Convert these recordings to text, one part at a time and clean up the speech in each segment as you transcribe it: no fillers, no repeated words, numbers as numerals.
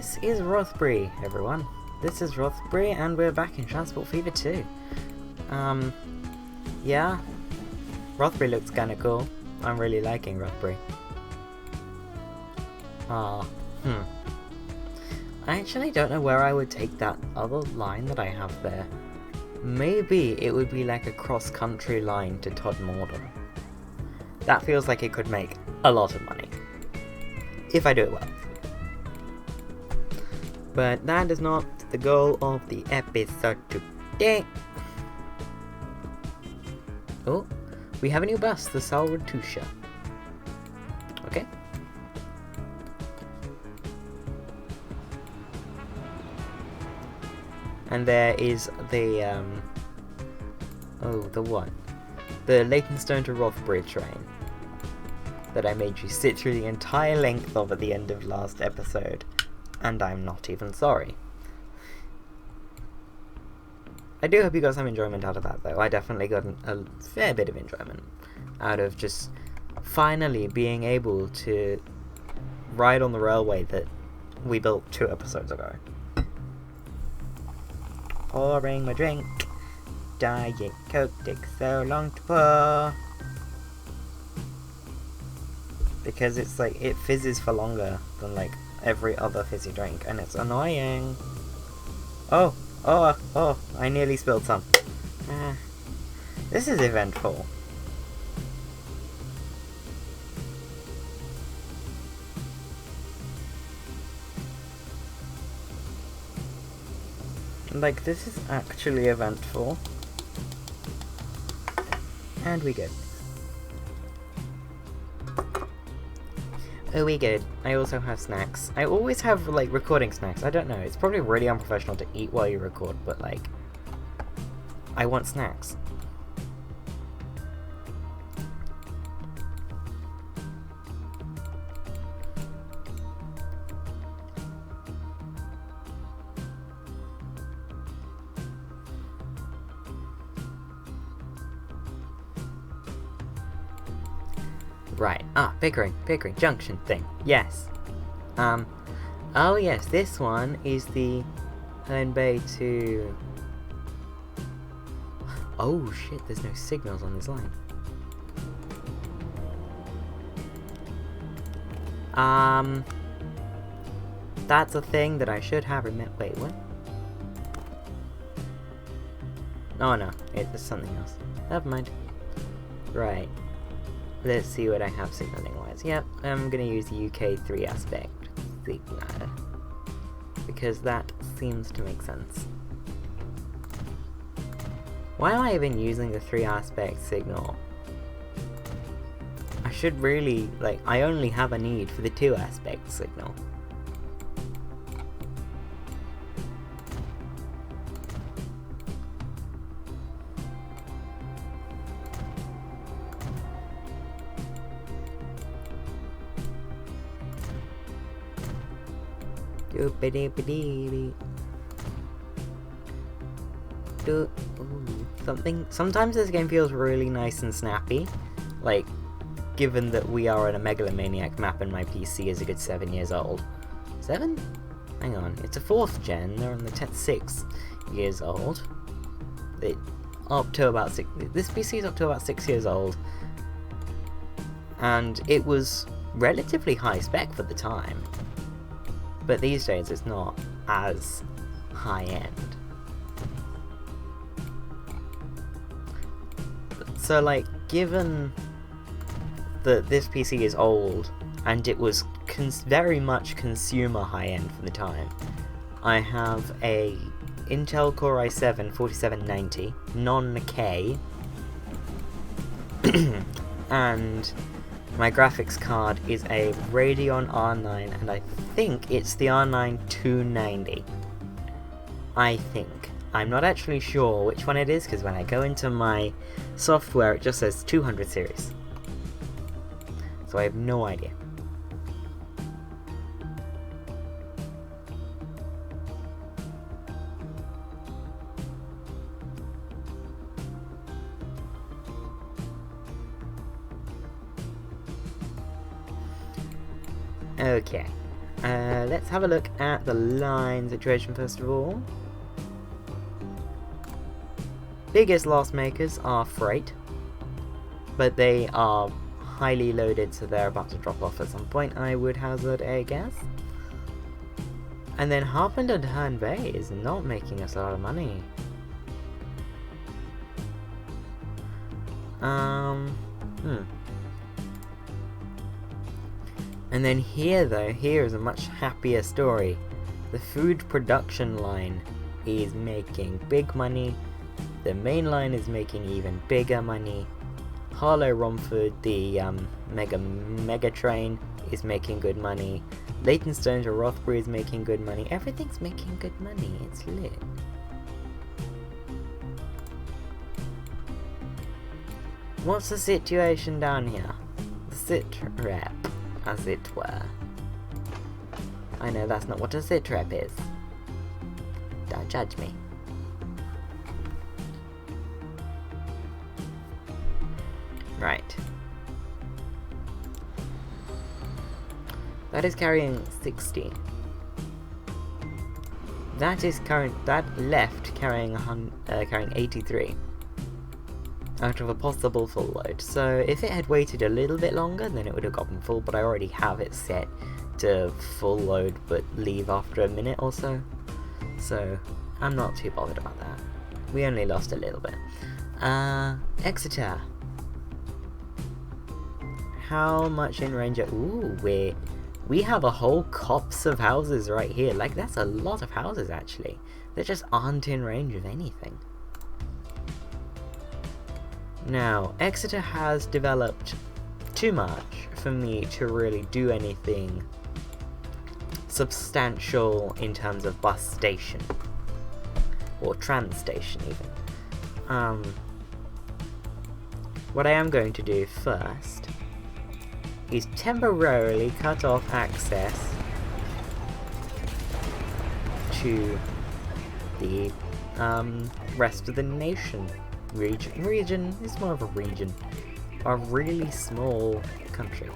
This is Rothbury, everyone. This is Rothbury, and we're back in Transport Fever 2. Yeah, Rothbury looks kinda cool. I'm really liking Rothbury. I actually don't know where I would take that other line that I have there. Maybe it would be like a cross-country line to Todmorden. That feels like it could make a lot of money. If I do it well. But that is not the goal of the episode today. Oh, we have a new bus, the Salratusha. Okay. And there is the, the what? The Leytonstone to Rothbury train. That I made you sit through the entire length of at the end of last episode. And I'm not even sorry. I do hope you got some enjoyment out of that, though. I definitely got a fair bit of enjoyment out of just finally being able to ride on the railway that we built 2 episodes ago. Pouring my drink. Diet Coke takes so long to pour. Because it's like, it fizzes for longer than like every other fizzy drink, and it's annoying. Oh, I nearly spilled some. This is eventful. Like, this is actually eventful. And we good. Oh, we good. I also have snacks. I always have, like, recording snacks. I don't know. It's probably really unprofessional to eat while you record, but, like, I want snacks. Right, Pickering Junction thing, yes. Oh yes, this one is the Herne Bay to... Oh shit, there's no signals on this line. That's a thing that I should have remembered. Wait, what? Oh no, it's something else. Never mind. Right. Let's see what I have signaling wise. Yep, I'm gonna use the UK 3 aspect signal. Because that seems to make sense. Why am I even using the 3 aspect signal? I should really, like, I only have a need for the 2 aspect signal. Sometimes this game feels really nice and snappy, like, given that we are on a Megalomaniac map and my PC is a good 7 years old. 7? Hang on, it's a 4th gen, they're on the 6 years old. This PC is up to about 6 years old, and it was relatively high spec for the time. But these days it's not as high-end. So, like, given that this PC is old, and it was very much consumer high-end for the time, I have a Intel Core i7 4790, non-K, and my graphics card is a Radeon R9, and I think it's the R9 290. I think. I'm not actually sure which one it is, because when I go into my software it just says 200 series. So I have no idea. Okay. Let's have a look at the line situation first of all. Biggest loss makers are freight, but they are highly loaded, so they're about to drop off at some point, I would hazard a guess. And then Harpenden Bay is not making us a lot of money. And then here though, here is a much happier story. The food production line is making big money. The main line is making even bigger money. Harlow Romford, the mega train, is making good money. Leytonstone to Rothbury is making good money. Everything's making good money. It's lit. What's the situation down here? The sit-rep, as it were. I know that's not what a sit-rep is. Don't judge me. Right. That is carrying 60. That is that left carrying 83. Out of a possible full load. So if it had waited a little bit longer, then it would have gotten full, but I already have it set to full load but leave after a minute or so. So I'm not too bothered about that. We only lost a little bit. Exeter. How much in range? Ooh, we have a whole copse of houses right here. Like, that's a lot of houses actually. They just aren't in range of anything. Now, Exeter has developed too much for me to really do anything substantial in terms of bus station. Or tram station even. What I am going to do first is temporarily cut off access to the rest of the nation. Region is more of a region. A really small country.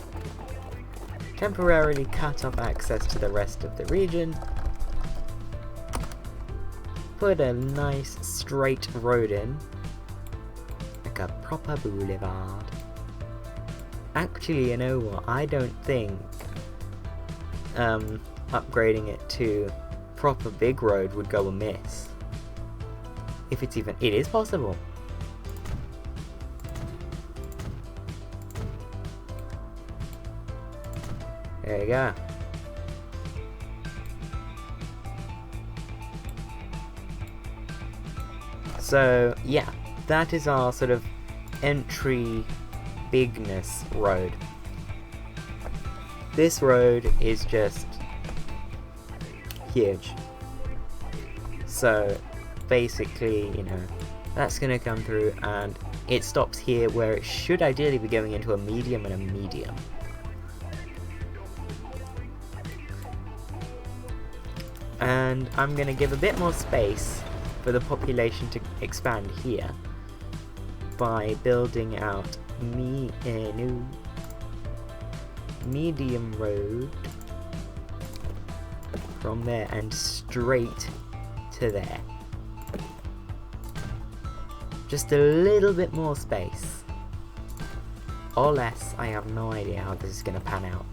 Temporarily cut off access to the rest of the region. Put a nice straight road in. Like a proper boulevard. Actually, you know what? I don't think upgrading it to proper big road would go amiss. If it's even... It is possible. There you go. So, yeah, that is our sort of entry bigness road. This road is just huge. So, basically, you know, that's gonna come through and it stops here where it should ideally be going into a medium and a medium. And I'm going to give a bit more space for the population to expand here by building out new medium road from there and straight to there. Just a little bit more space. Or less, I have no idea how this is going to pan out.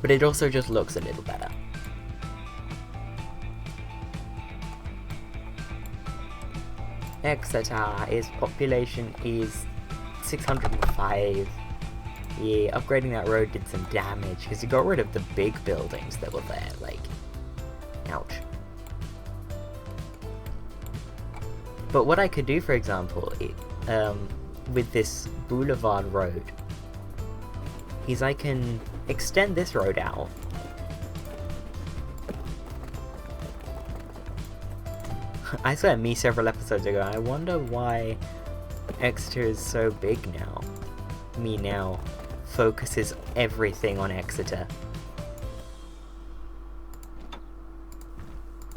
But it also just looks a little better. Exeter, its population is 605. Yeah, upgrading that road did some damage because it got rid of the big buildings that were there, like, ouch. But what I could do, for example, with this boulevard road, is I can extend this road out. I saw me several episodes ago, I wonder why Exeter is so big now. Me now focuses everything on Exeter.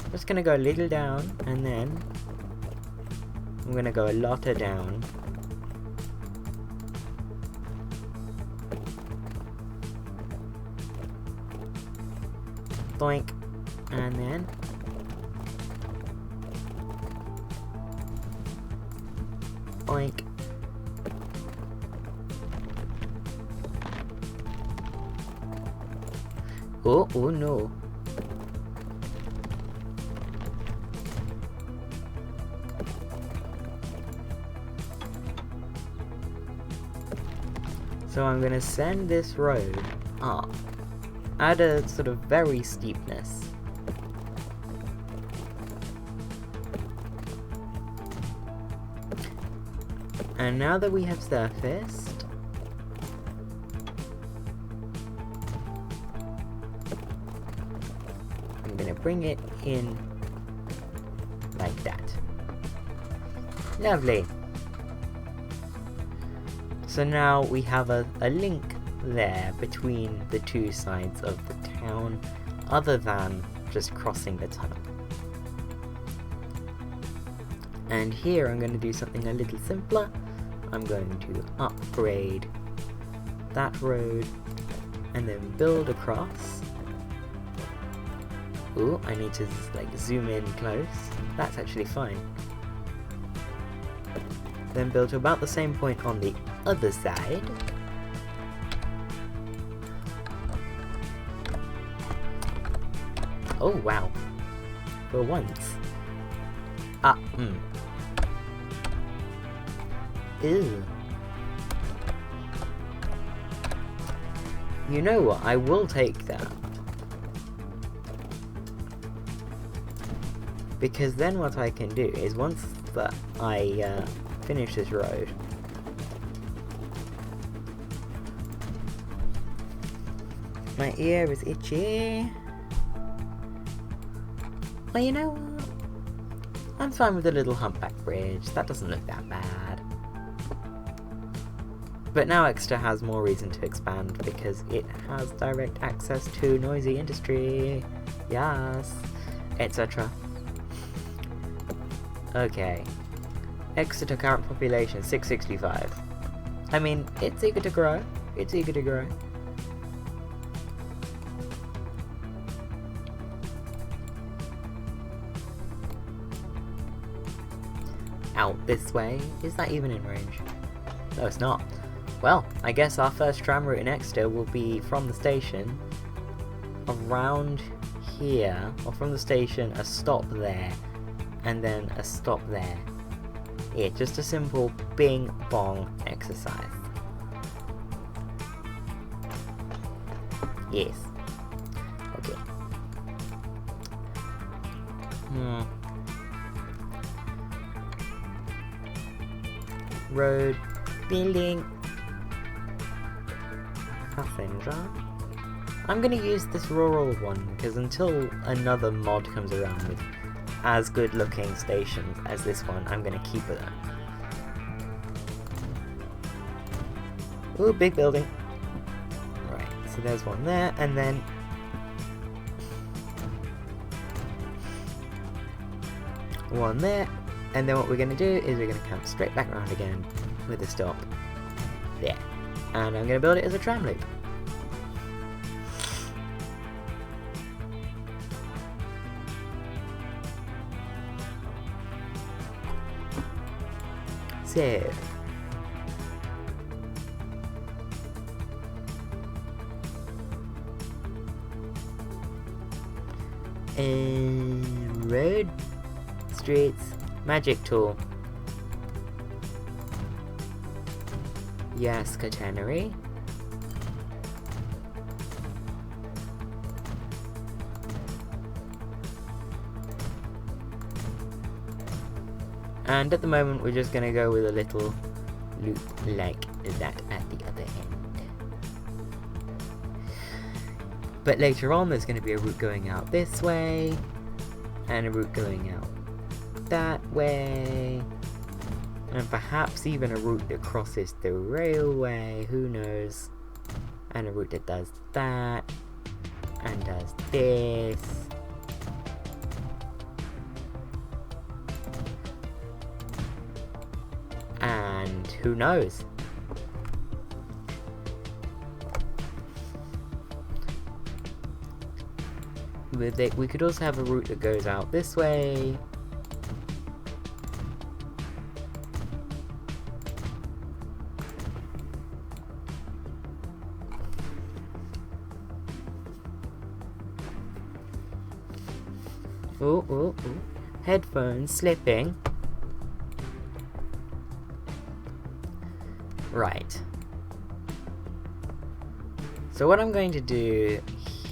I'm just gonna go a little down, and then I'm gonna go a lotter down. Boink. And then... Boink. Oh, oh no. So I'm gonna send this road up at a sort of very steepness. And now that we have surfaced, I'm gonna bring it in like that. Lovely. So now we have a link there between the two sides of the town, other than just crossing the tunnel. And here I'm going to do something a little simpler. I'm going to upgrade that road and then build across. Ooh, I need to like zoom in close. That's actually fine. Then build to about the same point on the other side. Oh wow. For once. Ew. You know what, I will take that. Because then what I can do is once that I finish this road, my ear is itchy. Well, you know what? I'm fine with the little humpback bridge. That doesn't look that bad. But now Exeter has more reason to expand because it has direct access to noisy industry. Yes. Etc. Okay. Exeter current population 665. I mean, it's eager to grow. It's eager to grow. Out this way? Is that even in range? No, it's not. Well, I guess our first tram route in Exeter will be from the station around here, or from the station, a stop there, and then a stop there. Yeah, just a simple bing bong exercise. Yes. Okay. Road building. Passenger. I'm gonna use this rural one because until another mod comes around with as good looking stations as this one, I'm gonna keep it up. Ooh, big building. Right, so there's one there, and then one there, and then what we're gonna do is we're gonna come straight back around again with a stop there. And I'm going to build it as a tram loop. So, road, streets, magic tool. Yes, catenary. And at the moment we're just going to go with a little loop like that at the other end. But later on there's going to be a route going out this way, and a route going out that way. And perhaps even a route that crosses the railway, who knows. And a route that does that, and does this. And who knows? We could also have a route that goes out this way. Ooh, ooh, ooh. Headphones slipping. Right. So what I'm going to do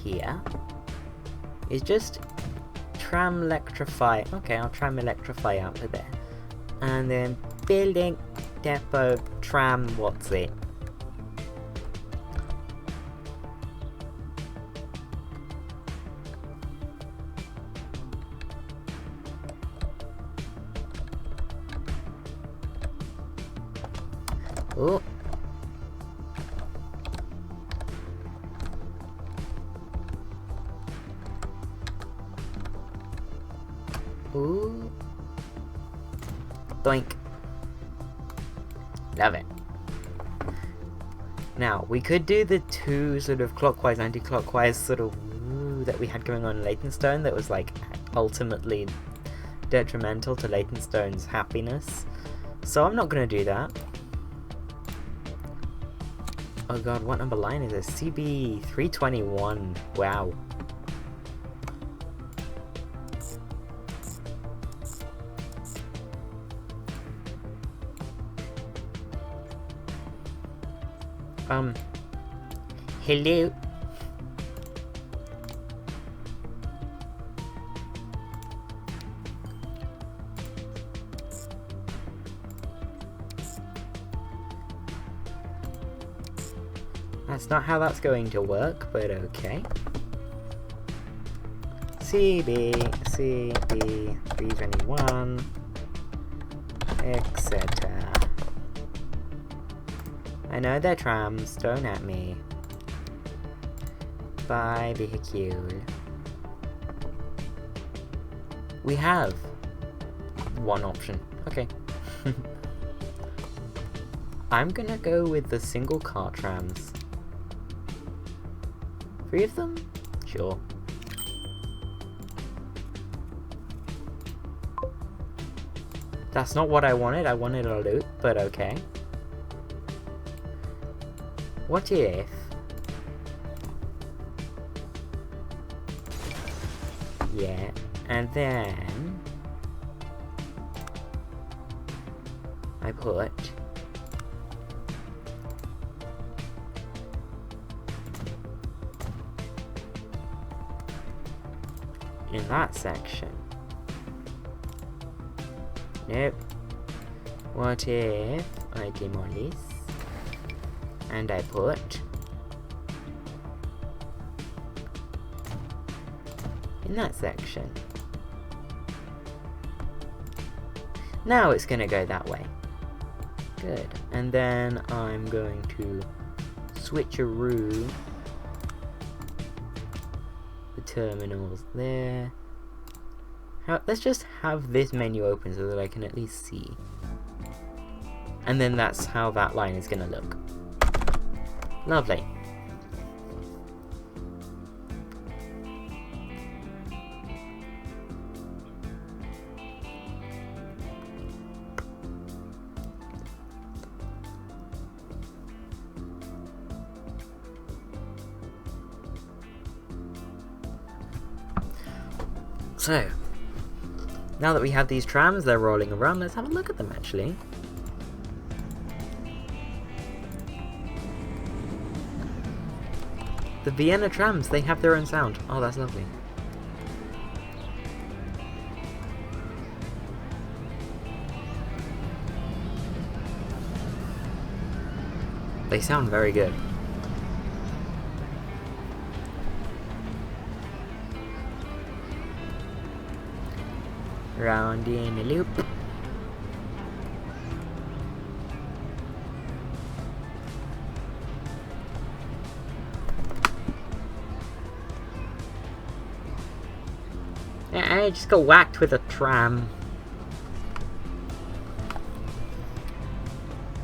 here is just tram electrify. Okay, I'll tram electrify out to there. And then building, depot, tram, what's it? Oh. Ooh. Doink. Love it. Now, we could do the two sort of clockwise, anti-clockwise sort of woo that we had going on in Leytonstone that was like ultimately detrimental to Leytonstone's happiness. So I'm not going to do that. Oh god, what number line is this? CB 321. Wow. Hello. That's not how that's going to work, but okay. CB 321, exeter. I know they're trams, don't at me. By vehicle. We have one option. Okay. I'm gonna go with the single car trams. 3 of them? Sure. That's not what I wanted a loop, but okay. What if... Yeah, and then... I put... in that section. Nope. What if I demolish and I put in that section? Now it's gonna go that way. Good. And then I'm going to switcheroo terminals there. Let's just have this menu open so that I can at least see. And then that's how that line is going to look. Lovely. So, now that we have these trams, they're rolling around, let's have a look at them actually. The Vienna trams, they have their own sound. Oh, that's lovely. They sound very good. Round in a loop. I just got whacked with a tram.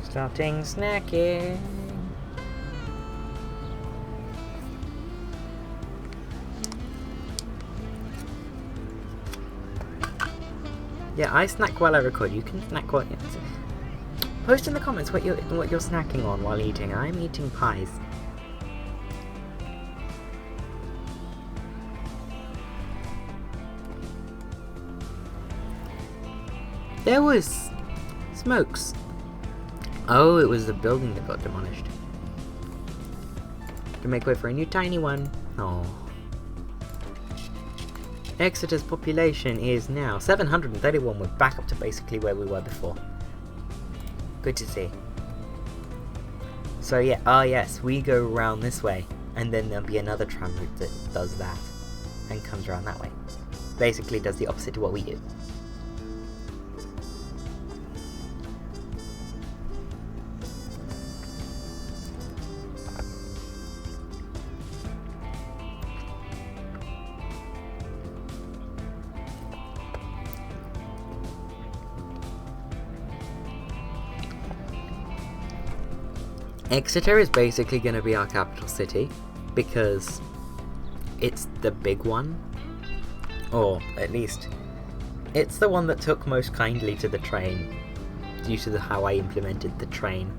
Starting snacking. Yeah, I snack while I record. You can snack while... Post in the comments what you're snacking on while eating. I'm eating pies. There was smokes. Oh, it was the building that got demolished. To make way for a new tiny one. Oh. Exeter's population is now 731. We're back up to basically where we were before. Good to see. So yeah, yes, we go around this way, and then there'll be another tram route that does that, and comes around that way. Basically does the opposite to what we do. Exeter is basically going to be our capital city, because it's the big one, or at least it's the one that took most kindly to the train, due to how I implemented the train.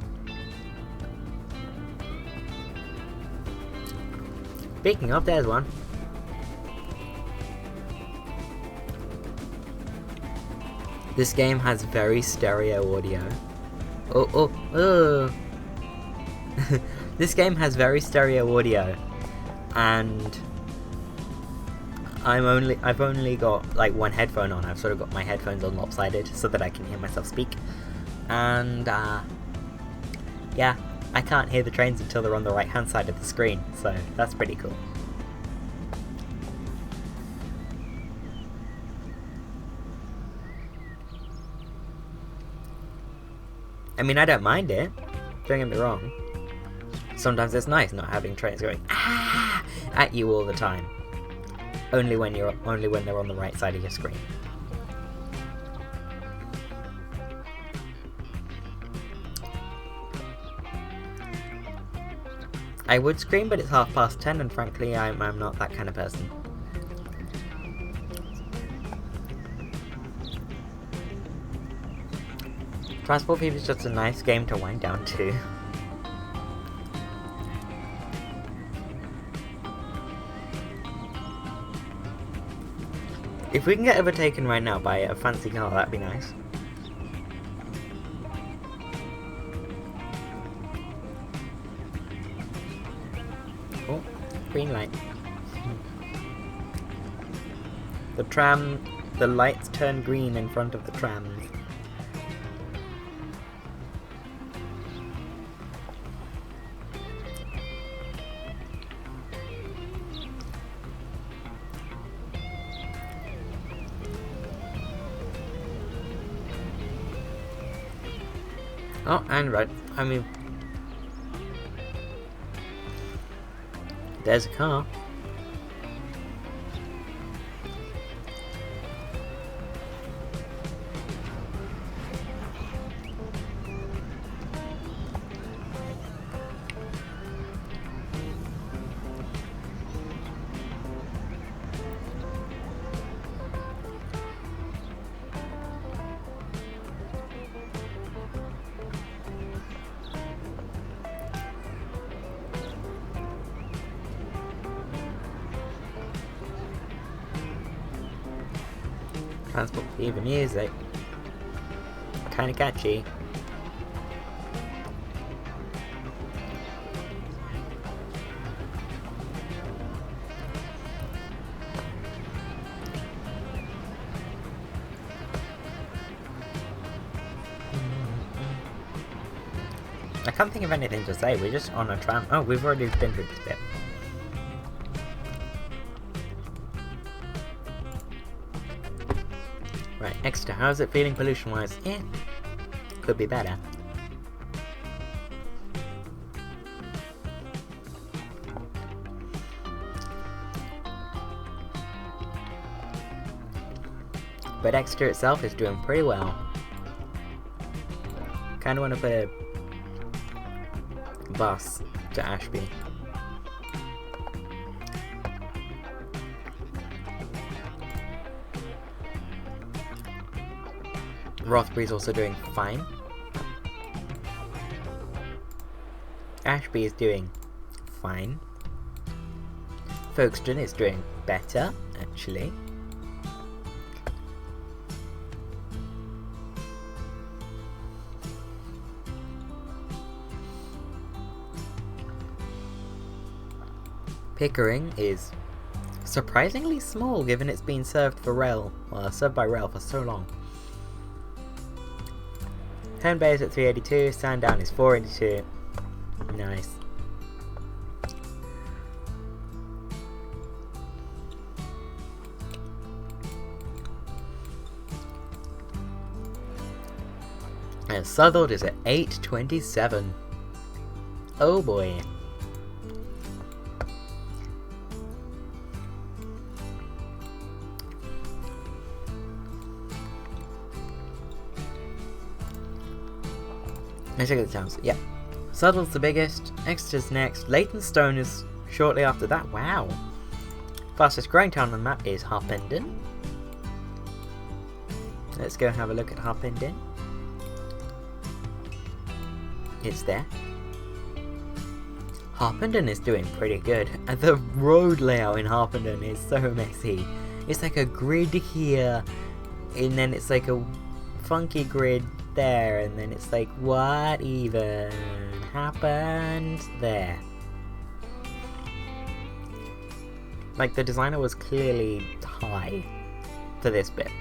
Speaking of, there's one. This game has very stereo audio. Oh. This game has very stereo audio, and I've only got like one headphone on. I've sort of got my headphones on lopsided so that I can hear myself speak, and yeah, I can't hear the trains until they're on the right hand side of the screen, so that's pretty cool. I mean, I don't mind it, don't get me wrong. Sometimes it's nice not having trains going at you all the time. Only when they're on the right side of your screen. I would scream, but it's 10:30, and frankly, I'm not that kind of person. Transport Fever is just a nice game to wind down to. If we can get overtaken right now by a fancy car, that'd be nice. Oh, green light. The lights turn green in front of the trams. Oh, and right. I mean, there's a car. Transport Fever music. Kinda catchy. I can't think of anything to say, we're just on a tram. Oh, we've already been through this bit. Right, Exeter, how's it feeling pollution-wise? Yeah, could be better. But Exeter itself is doing pretty well. Kinda wanna put a bus to Ashby. Rothbury's also doing fine. Ashby is doing fine. Folkestone is doing better, actually. Pickering is surprisingly small given it's been served by rail for so long. Herne Bay is at 382, Sandown is 482. Nice. And Southwold is at 827. Oh boy. Let's check out the towns. Yep. Southwold's the biggest, Exeter's next, Leytonstone is shortly after that. Wow. Fastest growing town on the map is Harpenden. Let's go have a look at Harpenden. It's there. Harpenden is doing pretty good, and the road layout in Harpenden is so messy. It's like a grid here, and then it's like a funky grid there, and then it's like, what even happened there? Like, the designer was clearly high for this bit.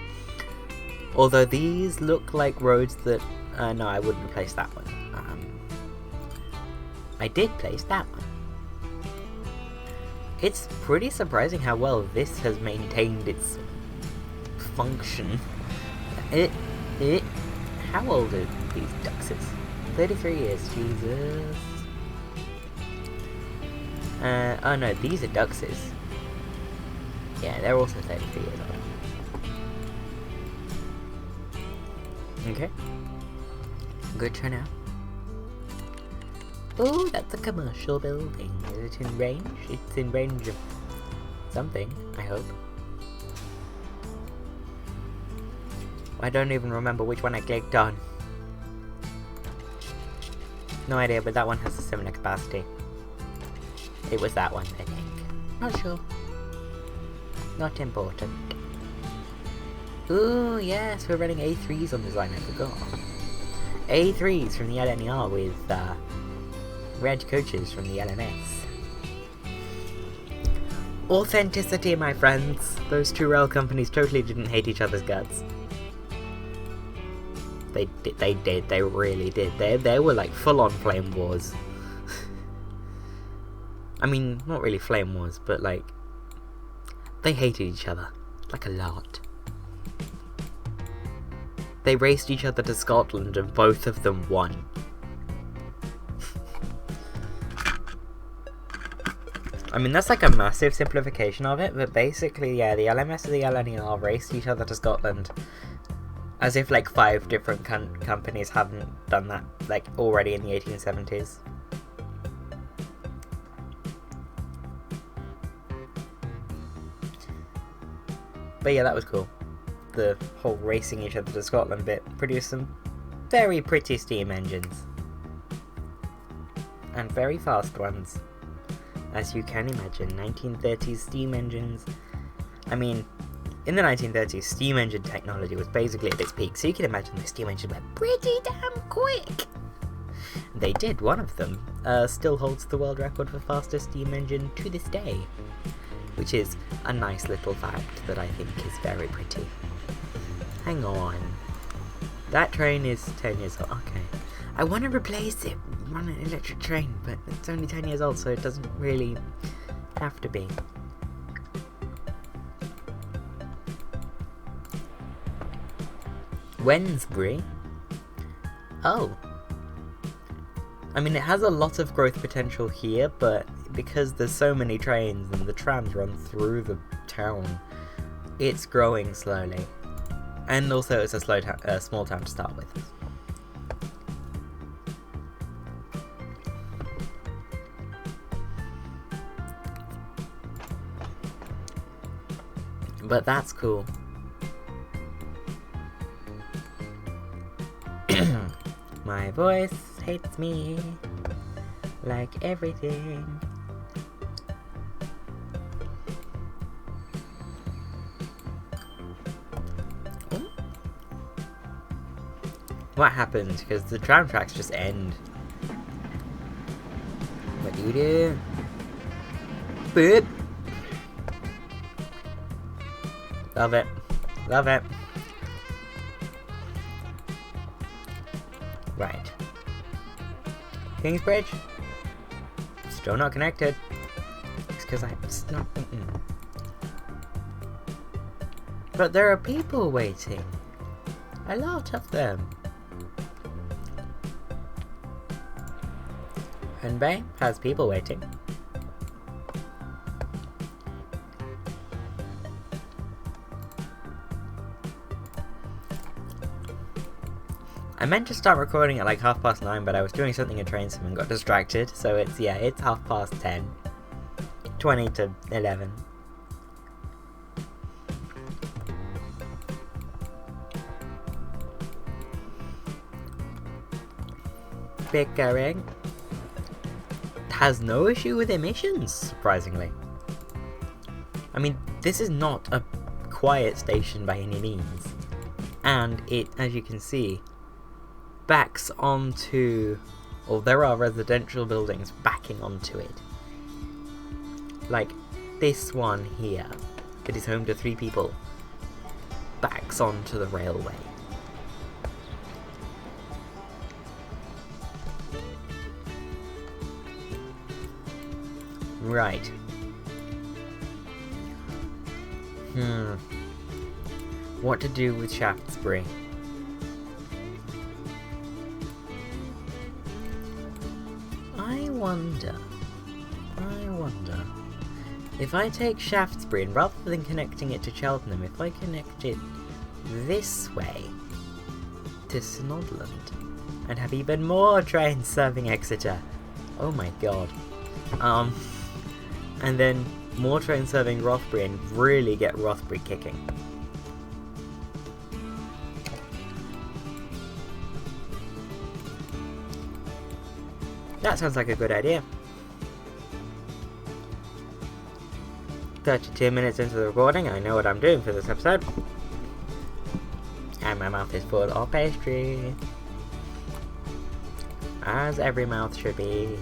Although these look like roads that... no, I wouldn't place that one. I did place that one. It's pretty surprising how well this has maintained its function. How old are these duxes? 33 years, Jesus. Oh no, these are duxes. Yeah, they're also 33 years old. Okay. Good turnout. Oh, that's a commercial building. Is it in range? It's in range of something, I hope. I don't even remember which one I clicked on. No idea, but that one has a similar capacity. It was that one, I think. Not sure. Not important. Ooh, yes, we're running A3s on design, I forgot. A3s from the LNER with red coaches from the LMS. Authenticity, my friends. Those two rail companies totally didn't hate each other's guts. They did, they really did. They were like full-on flame wars. I mean, not really flame wars, but like, they hated each other. Like a lot. They raced each other to Scotland and both of them won. I mean, that's like a massive simplification of it, but basically, yeah, the LMS and the LNER raced each other to Scotland. As if, like, 5 different companies hadn't done that, like, already in the 1870s. But yeah, that was cool. The whole racing each other to Scotland bit produced some very pretty steam engines. And very fast ones. As you can imagine, 1930s steam engines. I mean, in the 1930s, steam engine technology was basically at its peak, so you can imagine the steam engines went pretty damn quick. They did. One of them still holds the world record for fastest steam engine to this day, which is a nice little fact that I think is very pretty. Hang on. That train is 10 years old. Okay. I want to replace it, run an electric train, but it's only 10 years old, so it doesn't really have to be. Wednesbury? Oh. I mean, it has a lot of growth potential here, but because there's so many trains and the trams run through the town, it's growing slowly. And also, it's a small town to start with. But that's cool. My voice hates me like everything. What happens? Because the tram tracks just end. What do you do? Boop! Love it. Love it. Right. Kingsbridge? Still not connected. It's because I'm not. But there are people waiting. A lot of them. Bay has people waiting. I meant to start recording at like 9:30, but I was doing something at train sim and got distracted, so it's 10:30. 20 to 11. Pickering has no issue with emissions, surprisingly. I mean, this is not a quiet station by any means. And it, as you can see, backs onto, or there are residential buildings backing onto it. Like this one here, that is home to 3 people, backs onto the railway. Right. What to do with Shaftesbury? I wonder if I take Shaftesbury and rather than connecting it to Cheltenham, if I connect it this way to Snodland and have even more trains serving Exeter. Oh my god. And then more trains serving Rothbury and really get Rothbury kicking. That sounds like a good idea. 32 minutes into the recording, I know what I'm doing for this episode. And my mouth is full of pastry. As every mouth should be.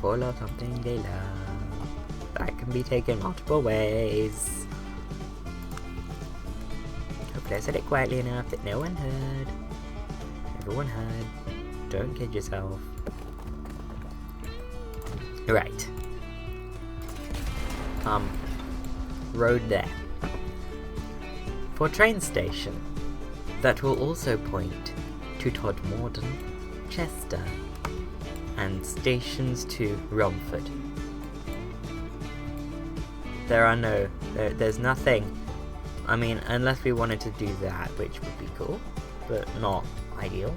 Full of something they love. That can be taken multiple ways. Hopefully I said it quietly enough that no one heard. Everyone heard. Don't kid yourself. Right. Road there. For train station, that will also point to Todmorden, Chester, and stations to Romford. There's nothing. I mean, unless we wanted to do that, which would be cool, but not ideal.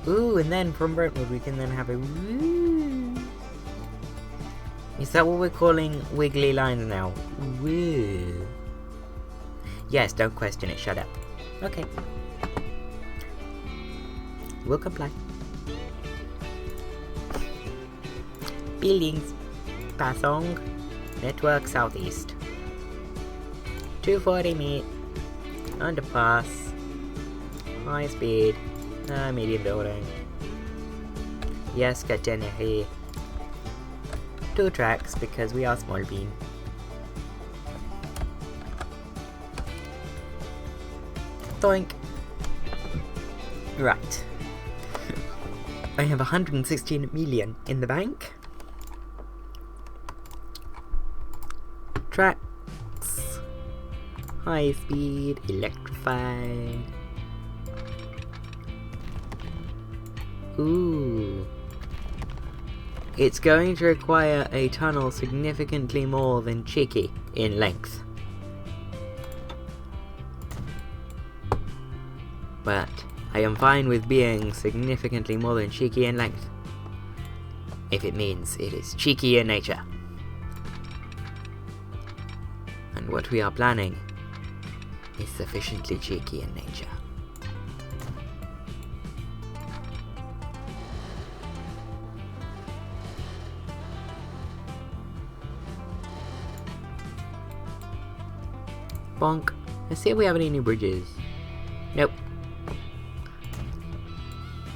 Ooh, and then from Brentwood we can then have a woo. Is that what we're calling wiggly lines now? Woo. Yes, don't question it, shut up. Okay. We'll comply. Buildings. Passong. Network Southeast. 240 meet. Underpass. High speed. Medium building. Yes, catenary. 2 tracks because we are small bean. Doink. Right. I have 116 million in the bank. Tracks. High speed. Electrified. Ooh. It's going to require a tunnel significantly more than cheeky in length. But I am fine with being significantly more than cheeky in length, if it means it is cheeky in nature. And what we are planning is sufficiently cheeky in nature. Bonk. Let's see if we have any new bridges. Nope.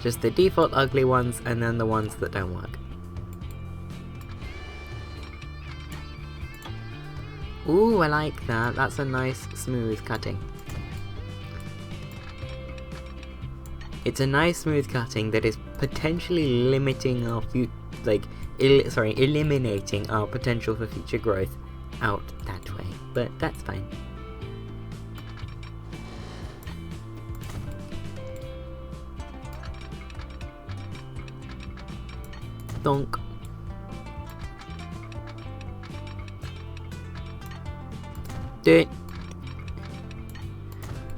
Just the default ugly ones and then the ones that don't work. Ooh, I like that. That's a nice smooth cutting. It's a nice smooth cutting that is potentially limiting our eliminating our potential for future growth out that way, but that's fine. Donk.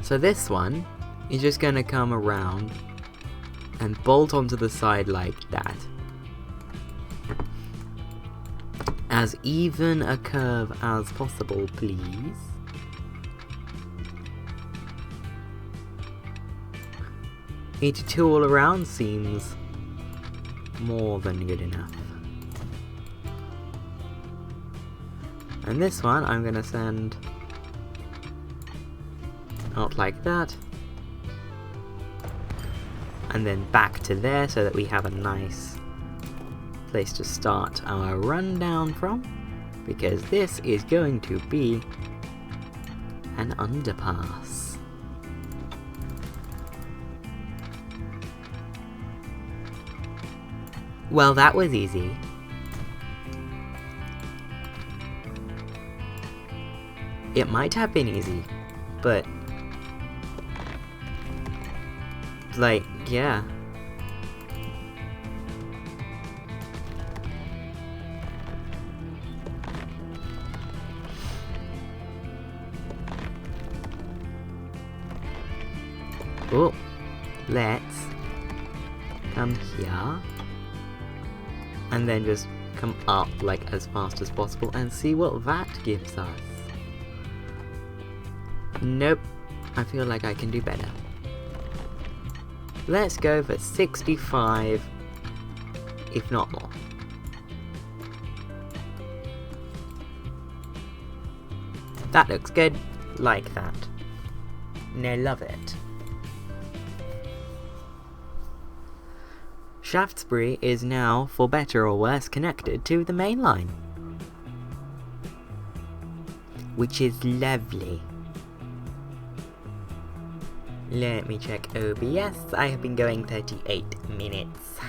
So this one is just going to come around and bolt onto the side like that. As even a curve as possible, please. $82 all around seems more than good enough. And this one I'm going to send out like that, and then back to there so that we have a nice place to start our rundown from, because this is going to be an underpass. Well, that was easy. It might have been easy, but like, yeah. Oh, let's come here and then just come up like as fast as possible and see what that gives us. Nope, I feel like I can do better. Let's go for 65, if not more. That looks good, like that. I love it. Shaftesbury is now, for better or worse, connected to the main line, which is lovely. Let me check OBS. I have been going 38 minutes.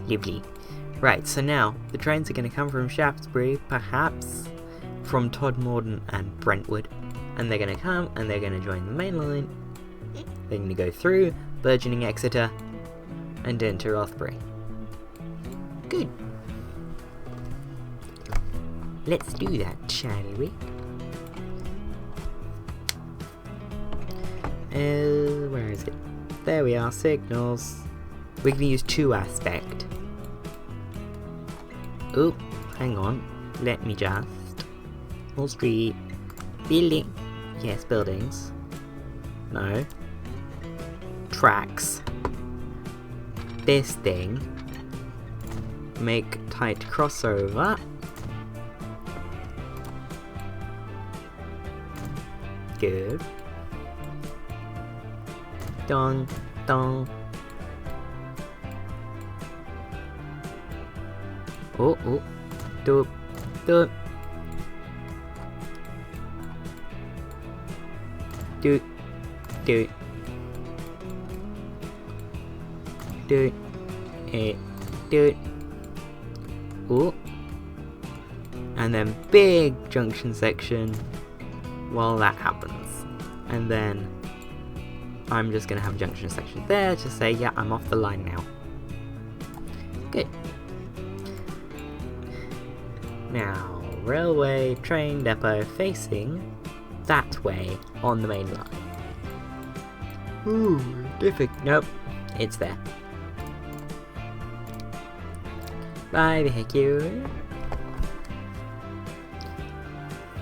Lovely. Right, so now the trains are going to come from Shaftesbury, perhaps from Todmorden and Brentwood, and they're going to come and they're going to join the main line. They're going to go through burgeoning Exeter and into Rothbury. Good. Let's do that, shall we? Where is it? There we are, signals. We can use 2 aspect. Oh, hang on. Let me just. Wall Street. Building. Yes, buildings. No. Tracks. This thing. Make tight crossover. Good. Dong, dong. Oh, oh. Doop, doop. Doot, doot. Doot. Doot. Oh. And then big junction section while that happens. And then I'm just going to have a junction section there to say, yeah, I'm off the line now. Good. Now, railway train depot facing that way on the main line. Ooh, difficult. Nope, it's there. Bye, vehicle.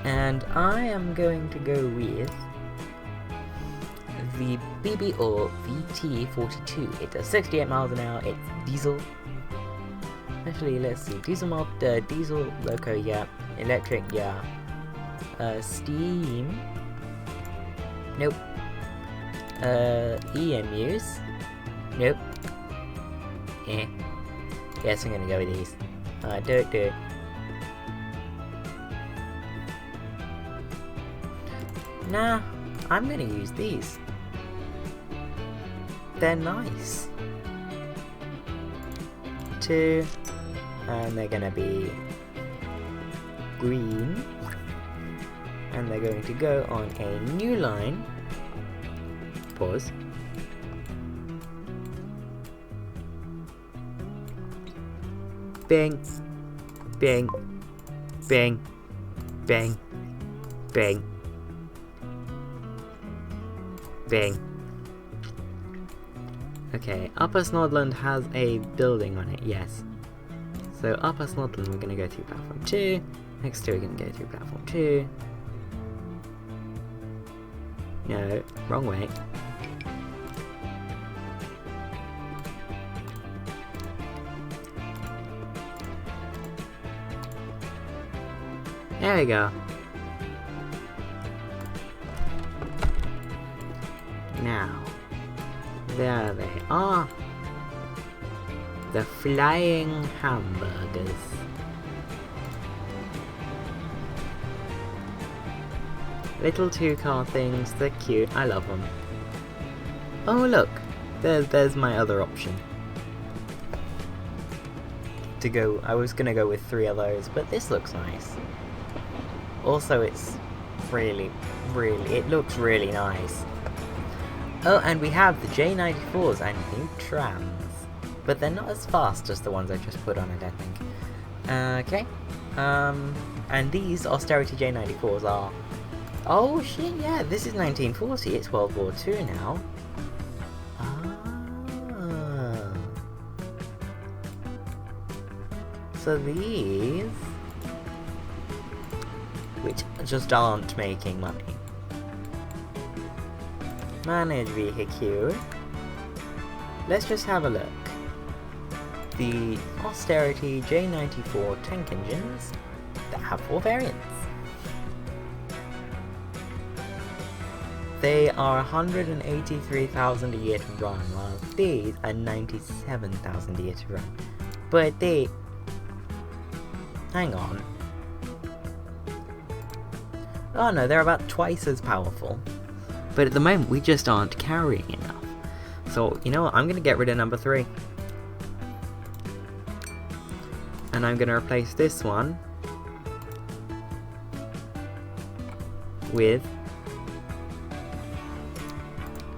And I am going to go with the BB or VT42. It does 68 miles an hour. It's diesel. Actually, let's see. Diesel loco, yeah. Electric, yeah. Steam. Nope. EMUs. Nope. Eh. Yes, I'm gonna go with these. Do it. Nah, I'm gonna use these. They're nice. 2, and they're gonna be green, and they're going to go on a new line. Pause. Bang, bang, bang, bang, bang. Bang. Okay, Upper Snodland has a building on it, yes. So Upper Snodland, we're going to go through platform 2. Next two, we're going to go through platform 2. No, wrong way. There we go. Now, there they are. The flying hamburgers. Little 2-car things, they're cute, I love them. Oh look, there's my other option. I was gonna go with 3 of those, but this looks nice. Also, it's really, it looks really nice. Oh, and we have the J94s and new trams. But they're not as fast as the ones I just put on it, I think. Okay. And these austerity J94s are... Oh shit, yeah, this is 1940, it's World War II now. Ah. So these... which just aren't making money. Manage vehicle. Let's just have a look. The austerity J94 tank engines that have 4 variants. They are 183,000 a year to run, while these are 97,000 a year to run. But they... hang on. Oh no, they're about twice as powerful. But at the moment, we just aren't carrying enough. So, you know what, I'm going to get rid of number 3. And I'm going to replace this one with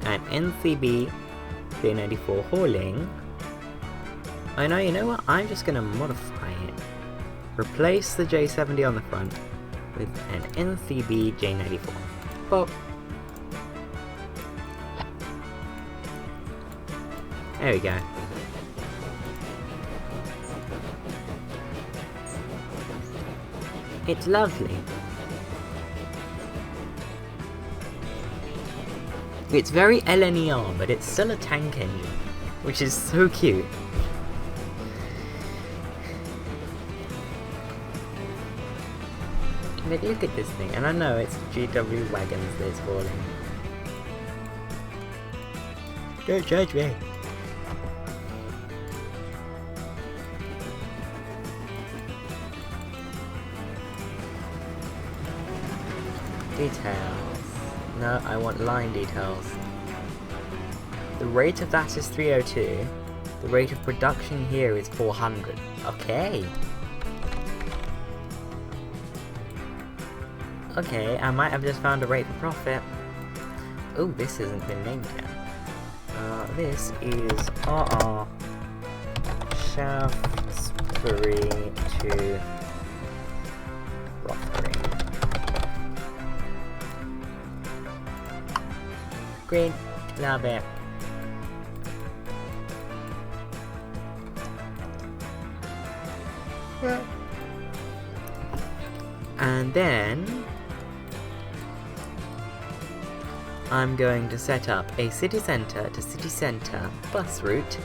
an NCB J94 hauling. I know, you know what, I'm just going to modify it. Replace the J70 on the front with an NCB J94. Well, there we go. It's lovely. It's very LNER, but it's still a tank engine, which is so cute. Like, look at this thing, and I know it's GW wagons that's falling. Don't judge me. Details. No, I want line details. The rate of that is 302. The rate of production here is 400. Okay. Okay, I might have just found a rate for profit. Oh, this hasn't been named yet. This is RR Shaftesbury to Rothbury. Green, love it. Yeah. And then I'm going to set up a city centre to city centre bus route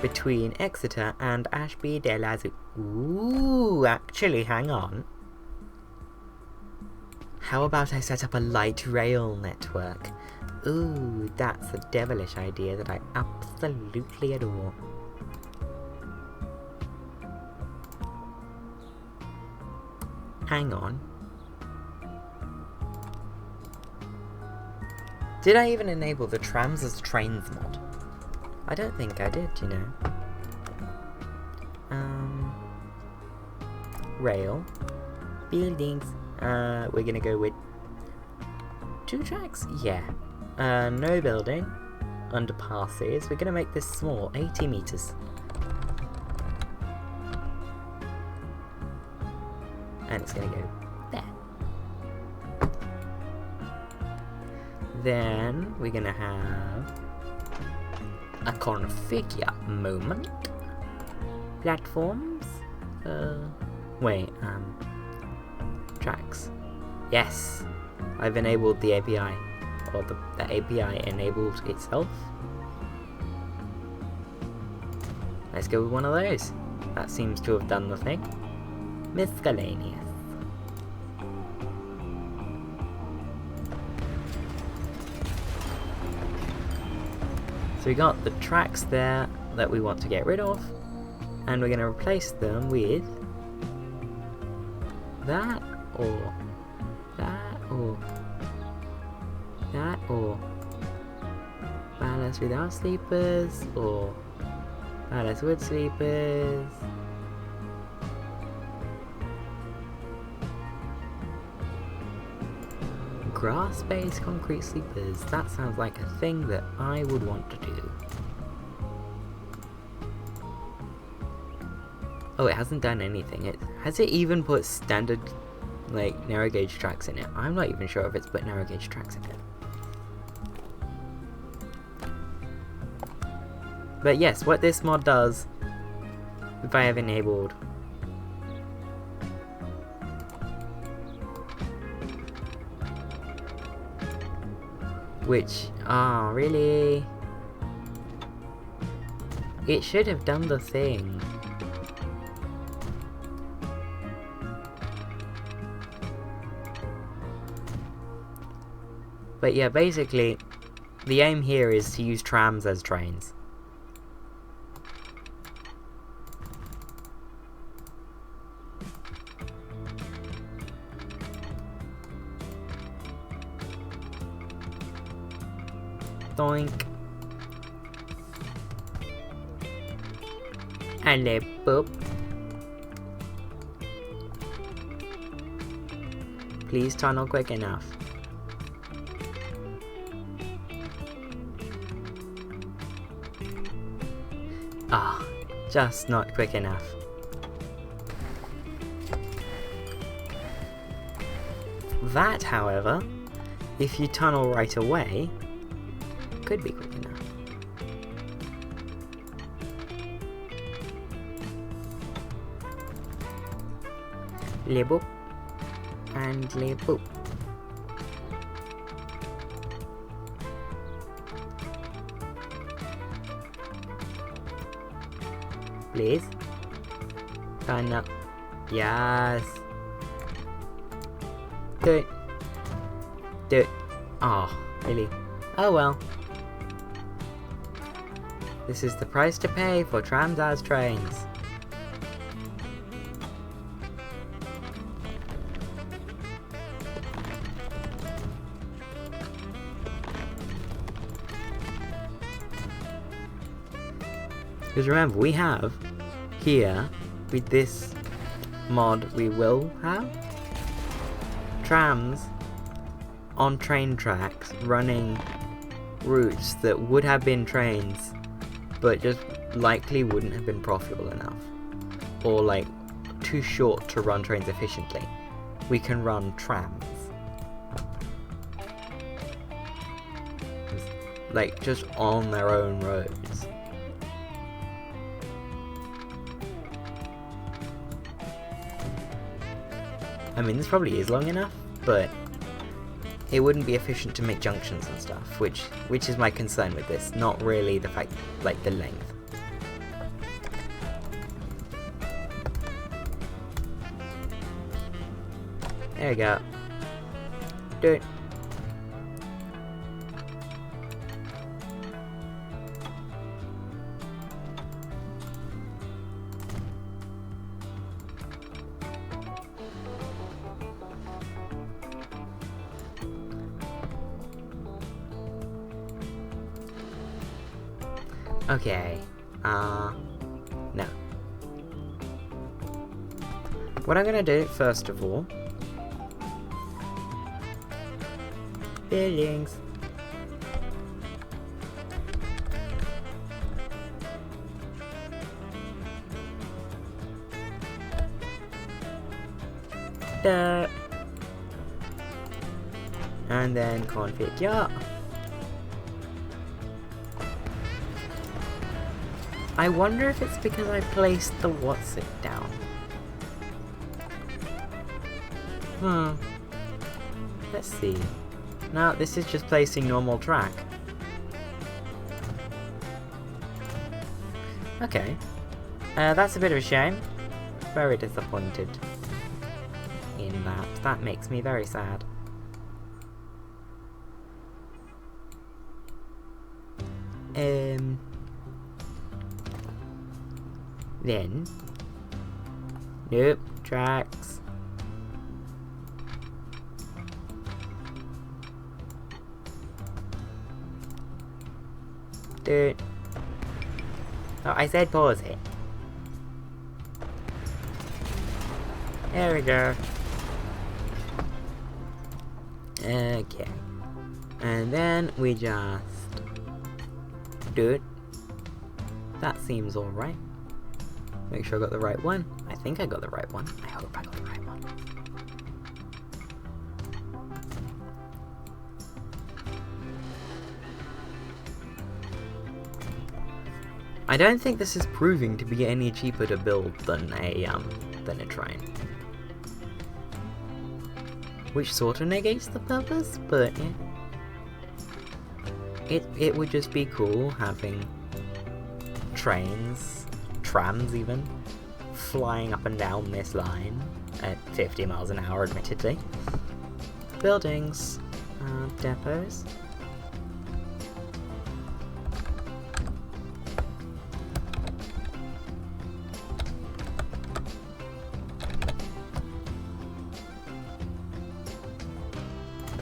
between Exeter and Ashby-de-la-Zouch. Ooh, actually, hang on. How about I set up a light rail network? Ooh, that's a devilish idea that I absolutely adore. Hang on. Did I even enable the trams as trains mod? I don't think I did, you know. Rail. Buildings. We're gonna go with 2 tracks? Yeah. No building. Underpasses. We're gonna make this small, 80 meters. And it's gonna go there. Then we're gonna have a configure moment. Platforms. Tracks. Yes, I've enabled the API, or the API enabled itself. Let's go with one of those. That seems to have done the thing. Miscellaneous. So we got the tracks there that we want to get rid of, and we're going to replace them with that, or that, or that, or ballast without sleepers, or ballast with sleepers. Grass-based concrete sleepers. That sounds like a thing that I would want to do. Oh, it hasn't done anything. Has it even put standard, like, narrow gauge tracks in it? I'm not even sure if it's put narrow gauge tracks in it. But yes, what this mod does, if I have enabled, which, really? It should have done the thing. But yeah, basically, the aim here is to use trams as trains. Doink. And a boop. Please tunnel quick enough. Ah, just not quick enough. That, however, if you tunnel right away, could be quick enough. Le boop and le boop. Please. Turn up. Yes. Do it. Do it. Oh, really? Oh well. This is the price to pay for trams as trains. Because remember, we have here, with this mod, we will have trams on train tracks running routes that would have been trains, but just likely wouldn't have been profitable enough, or like too short to run trains efficiently. We can run trams, like just on their own roads. I mean, this probably is long enough, but it wouldn't be efficient to make junctions and stuff, which is my concern with this, not really the fact, like, the length. There we go. Do it. Okay, no. What I'm gonna do, first of all... Buildings. Dirt. And then configure. I wonder if it's because I placed the what's-it down. Let's see. No, this is just placing normal track. Okay. That's a bit of a shame. Very disappointed in that. That makes me very sad. Then... Nope, tracks. Dude. Oh, I said pause it. There we go. Okay. And then we just do it. That seems alright. Make sure I got the right one. I think I got the right one. I hope I got the right one. I don't think this is proving to be any cheaper to build than a train. Which sort of negates the purpose, but yeah. It would just be cool having trains, trams even, flying up and down this line at 50 miles an hour, admittedly. Buildings, depots.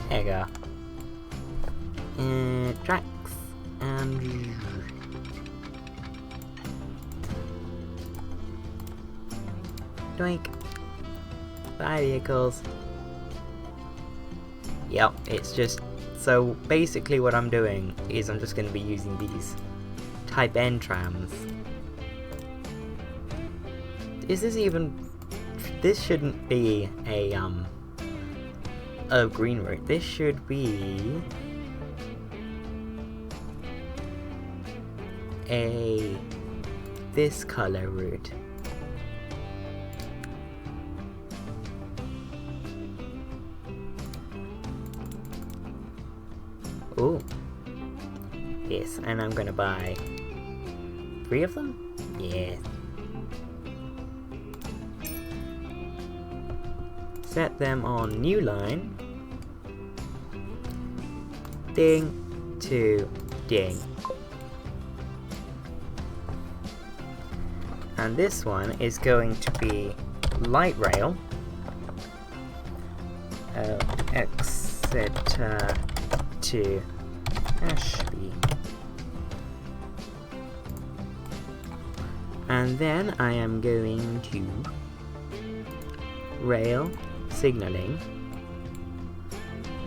There you go. Tracks and doink. 5 vehicles. Yep, it's just so basically what I'm doing is I'm just going to be using these type N trams. Is this even? This shouldn't be a green route. This should be this color route. Oh, yes, and I'm gonna buy 3 of them. Yeah. Set them on new line. Ding to ding. And this one is going to be light rail. Exeter to Ashby. And then I am going to rail signaling.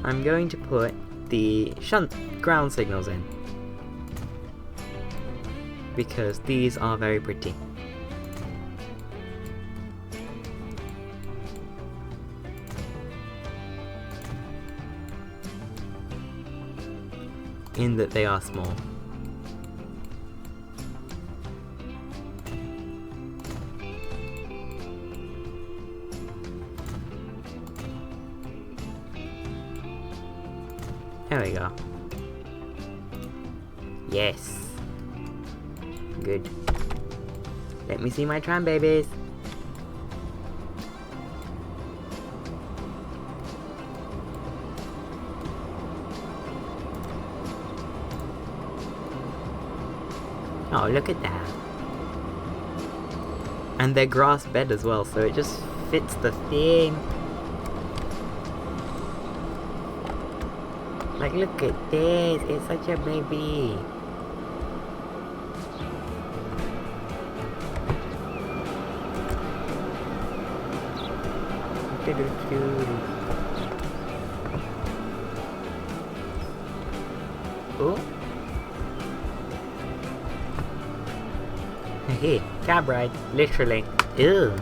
I'm going to put the shunt ground signals in because these are very pretty. In that they are small. There we go. Yes. Good. Let me see my tram babies. Oh, look at that. And they're grass bed as well, so it just fits the theme. Like, look at this. It's such a baby. Oh. Hey, cab ride, literally. Ew.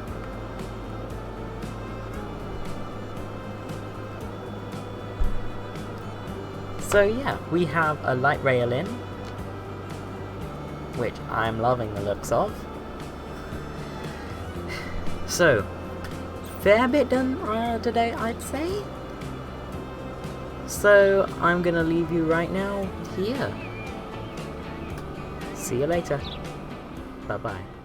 So yeah, we have a light rail in, which I'm loving the looks of. So, fair bit done today, I'd say. So, I'm gonna leave you right now here. See you later. Bye-bye.